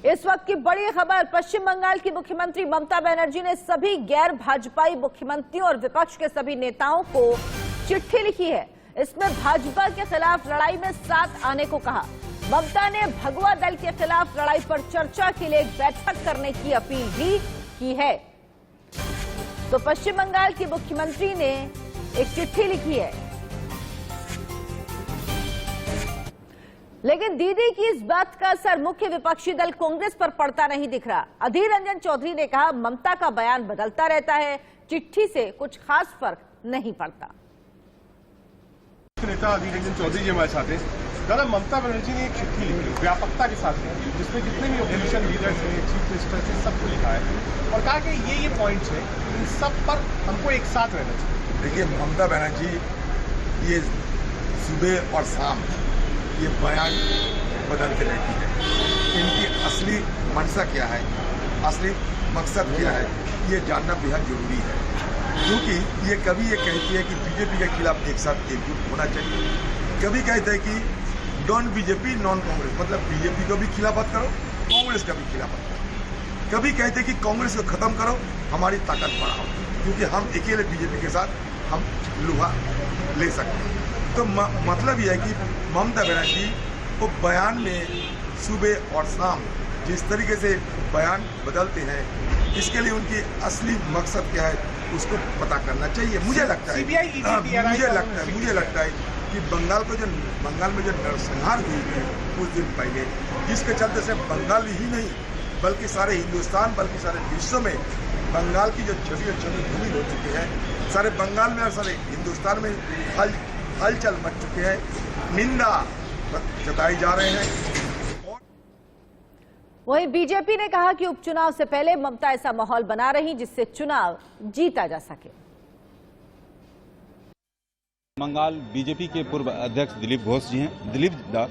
इस वक्त की बड़ी खबर, पश्चिम बंगाल की मुख्यमंत्री ममता बनर्जी ने सभी गैर भाजपाई मुख्यमंत्रियों और विपक्ष के सभी नेताओं को चिट्ठी लिखी है। इसमें भाजपा के खिलाफ लड़ाई में साथ आने को कहा। ममता ने भगवा दल के खिलाफ लड़ाई पर चर्चा के लिए एक बैठक करने की अपील भी की है। तो पश्चिम बंगाल की मुख्यमंत्री ने एक चिट्ठी लिखी है, लेकिन दीदी की इस बात का असर मुख्य विपक्षी दल कांग्रेस पर पड़ता नहीं दिख रहा। अधीर रंजन चौधरी ने कहा, ममता का बयान बदलता रहता है, चिट्ठी से कुछ खास फर्क नहीं पड़ता। नेता अधीर रंजन चौधरी जी हमारे साथ हैं। दादा, ममता बनर्जी ने एक चिट्ठी लिखी व्यापकता के साथ लिखी, जिसमें जितने भी ओपोजिशन लीडर्स हैं, चीफ मिनिस्टर हैं, सबको लिखा है और कहा कि ये पॉइंट्स हैं, इन सब पर हमको एक साथ रहना चाहिए। देखिए, ममता बनर्जी ये सुबह और शाम ये बयान बदलते रहती है। इनकी असली मंशा क्या है, असली मकसद क्या है, ये जानना बेहद जरूरी है, क्योंकि ये कभी ये कहती है कि बीजेपी के खिलाफ एक साथ एकजुट होना चाहिए, कभी कहते हैं कि नॉन बीजेपी नॉन कांग्रेस, मतलब बीजेपी को भी खिलाफत करो, कांग्रेस का भी खिलाफत करो। कभी कहते हैं कि कांग्रेस को खत्म करो, हमारी ताकत बढ़ाओ, क्योंकि हम अकेले बीजेपी के साथ हम लोहा ले सकते हैं। तो मतलब यह है कि ममता बनर्जी को बयान में सुबह और शाम जिस तरीके से बयान बदलते हैं, इसके लिए उनकी असली मकसद क्या है उसको पता करना चाहिए। मुझे लगता है मुझे लगता है कि बंगाल में जो नरसंहार हुई है कुछ दिन पहले, जिसके चलते से बंगाल ही नहीं बल्कि सारे हिंदुस्तान, बल्कि सारे विश्व में बंगाल की जो छवि भूमि हो चुकी है, सारे बंगाल में और सारे हिंदुस्तान में हलचल मच चुके हैं, निंदा जताई जा रहे हैं। वहीं बीजेपी ने कहा कि उपचुनाव से पहले ममता ऐसा माहौल बना रही जिससे चुनाव जीता जा सके। बंगाल बीजेपी के पूर्व अध्यक्ष दिलीप घोष जी हैं। दिलीप दा,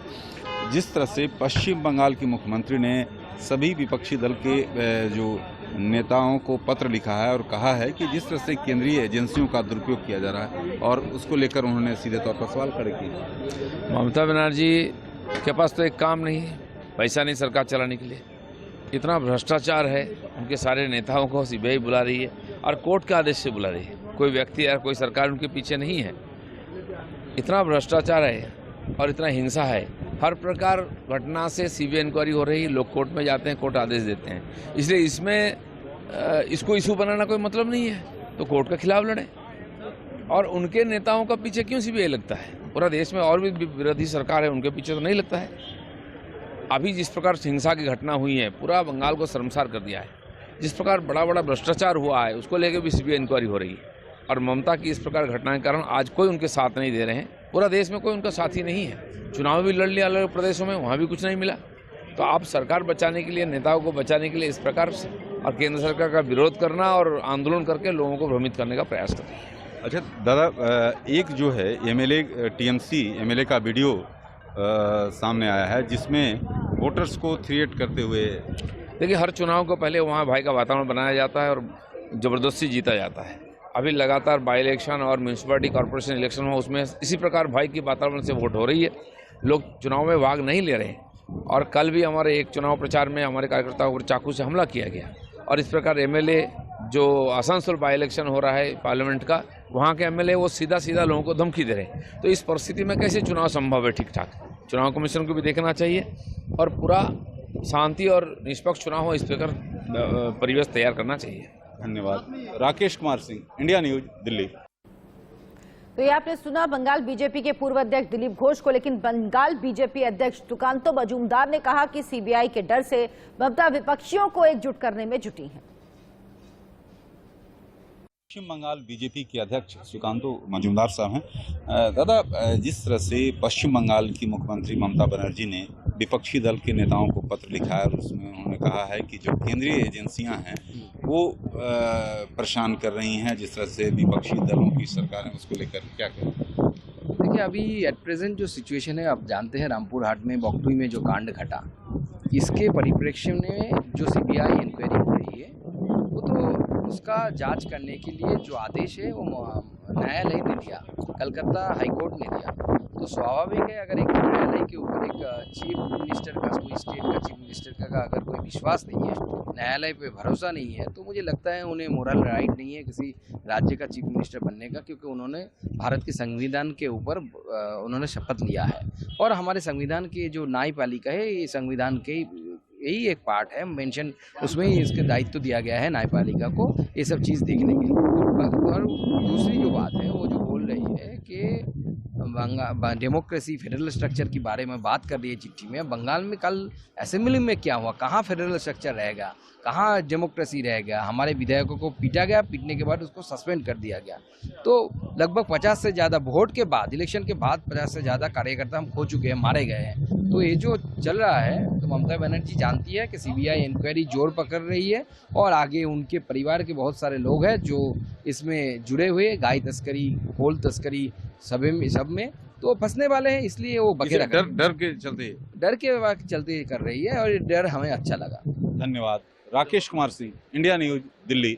जिस तरह से पश्चिम बंगाल के मुख्यमंत्री ने सभी विपक्षी दल के जो नेताओं को पत्र लिखा है और कहा है कि जिस तरह से केंद्रीय एजेंसियों का दुरुपयोग किया जा रहा है, और उसको लेकर उन्होंने सीधे तौर पर सवाल खड़े किए। ममता बनर्जी के पास तो एक काम नहीं है, पैसा नहीं सरकार चलाने के लिए। इतना भ्रष्टाचार है, उनके सारे नेताओं को सीबीआई बुला रही है और कोर्ट के आदेश से बुला रही है। कोई व्यक्ति या कोई सरकार उनके पीछे नहीं है। इतना भ्रष्टाचार है और इतना हिंसा है, हर प्रकार घटना से सीबीआई इंक्वायरी हो रही है, लोग कोर्ट में जाते हैं, कोर्ट आदेश देते हैं। इसलिए इसमें इसको इशू बनाना कोई मतलब नहीं है, तो कोर्ट के खिलाफ लड़े। और उनके नेताओं का पीछे क्यों सीबीआई लगता है? पूरा देश में और भी विरोधी सरकार है, उनके पीछे तो नहीं लगता है। अभी जिस प्रकार हिंसा की घटना हुई है, पूरा बंगाल को शर्मसार कर दिया है। जिस प्रकार बड़ा बड़ा भ्रष्टाचार हुआ है, उसको लेकर भी सीबीआई इंक्वायरी हो रही है। और ममता की इस प्रकार घटना के कारण आज कोई उनके साथ नहीं दे रहे हैं। पूरा देश में कोई उनका साथी नहीं है। चुनाव भी लड़ लिया अलग अलग प्रदेशों में, वहाँ भी कुछ नहीं मिला। तो आप सरकार बचाने के लिए, नेताओं को बचाने के लिए इस प्रकार से और केंद्र सरकार का विरोध करना और आंदोलन करके लोगों को भ्रमित करने का प्रयास कर रही है। अच्छा दादा, एक जो है एमएलए टीएमसी एमएलए का वीडियो सामने आया है, जिसमें वोटर्स को थ्रेट करते हुए। देखिए, हर चुनाव को पहले वहाँ भाई का वातावरण बनाया जाता है और ज़बरदस्ती जीता जाता है। अभी लगातार बाई इलेक्शन और म्यूनसिपैलिटी कॉर्पोरेशन इलेक्शन हो, उसमें इसी प्रकार भाई की वातावरण से वोट हो रही है। लोग चुनाव में भाग नहीं ले रहे हैं। और कल भी हमारे एक चुनाव प्रचार में हमारे कार्यकर्ताओं पर चाकू से हमला किया गया। और इस प्रकार एमएलए जो आसनसोल बाई इलेक्शन हो रहा है पार्लियामेंट का, वहाँ के एमएलए वो सीधा सीधा लोगों को धमकी दे रहे हैं। तो इस परिस्थिति में कैसे चुनाव संभव है ठीक ठाक? चुनाव कमीशन को भी देखना चाहिए और पूरा शांति और निष्पक्ष चुनाव हो, इस प्रकार परिवेश तैयार करना चाहिए। धन्यवाद। Rakesh Kumar Singh, India news, Delhi. तो ये आपने सुना बंगाल बीजेपी के पूर्व अध्यक्ष दिलीप घोष को, लेकिन बंगाल बीजेपी अध्यक्ष सुकांतो मजूमदार ने कहा कि सीबीआई के डर से ममता विपक्षियों को एकजुट करने में जुटी है। पश्चिम बंगाल बीजेपी के अध्यक्ष सुकांतो मजूमदार साहब हैं। दादा, जिस तरह से पश्चिम बंगाल की मुख्यमंत्री ममता बनर्जी ने विपक्षी दल के नेताओं को पत्र लिखा है और उसमें उन्होंने कहा है कि जो केंद्रीय एजेंसियां हैं वो परेशान कर रही हैं, जिस तरह से विपक्षी दलों की सरकार है, उसको लेकर क्या करें? देखिए, अभी एट प्रेजेंट जो सिचुएशन है, आप जानते हैं रामपुर हाट में बॉक्टुई में जो कांड घटा, इसके परिप्रेक्ष्य में जो सीबीआई इंक्वायरी हो रही है, वो तो उसका जांच करने के लिए जो आदेश है वो न्यायालय ने दिया, कलकत्ता हाईकोर्ट ने दिया। तो स्वाभाविक है अगर एक न्यायालय के ऊपर एक चीफ मिनिस्टर का, कोई स्टेट का चीफ मिनिस्टर का अगर कोई विश्वास नहीं है, न्यायालय पे भरोसा नहीं है, तो मुझे लगता है उन्हें मोरल राइट नहीं है किसी राज्य का चीफ मिनिस्टर बनने का, क्योंकि उन्होंने भारत के संविधान के ऊपर उन्होंने शपथ लिया है। और हमारे संविधान की जो न्यायपालिका है, ये संविधान के यही एक पार्ट है, मेंशन उसमें ही इसके दायित्व दिया गया है न्यायपालिका को ये सब चीज़ देखने के लिए। और दूसरी जो बात है वो जो बोल रही है कि डेमोक्रेसी फेडरल स्ट्रक्चर के बारे में बात कर रही है चिट्ठी में। बंगाल में कल असेंबली में क्या हुआ, कहाँ फेडरल स्ट्रक्चर रहेगा, कहाँ डेमोक्रेसी रहेगा। हमारे विधायकों को पीटा गया, पीटने के बाद उसको सस्पेंड कर दिया गया। तो लगभग 50 से ज़्यादा वोट के बाद, इलेक्शन के बाद 50 से ज़्यादा कार्यकर्ता हम खो चुके हैं, मारे गए हैं। तो ये जो चल रहा है, तो ममता बनर्जी जानती है कि सीबीआई इंक्वायरी जोर पकड़ रही है और आगे उनके परिवार के बहुत सारे लोग हैं जो इसमें जुड़े हुए, गाय तस्करी, कोल तस्करी सब में तो फंसने वाले हैं, इसलिए वो बखेरा डर के चलते कर रही है और ये डर हमें अच्छा लगा। धन्यवाद। Rakesh Kumar Singh, India news, Delhi.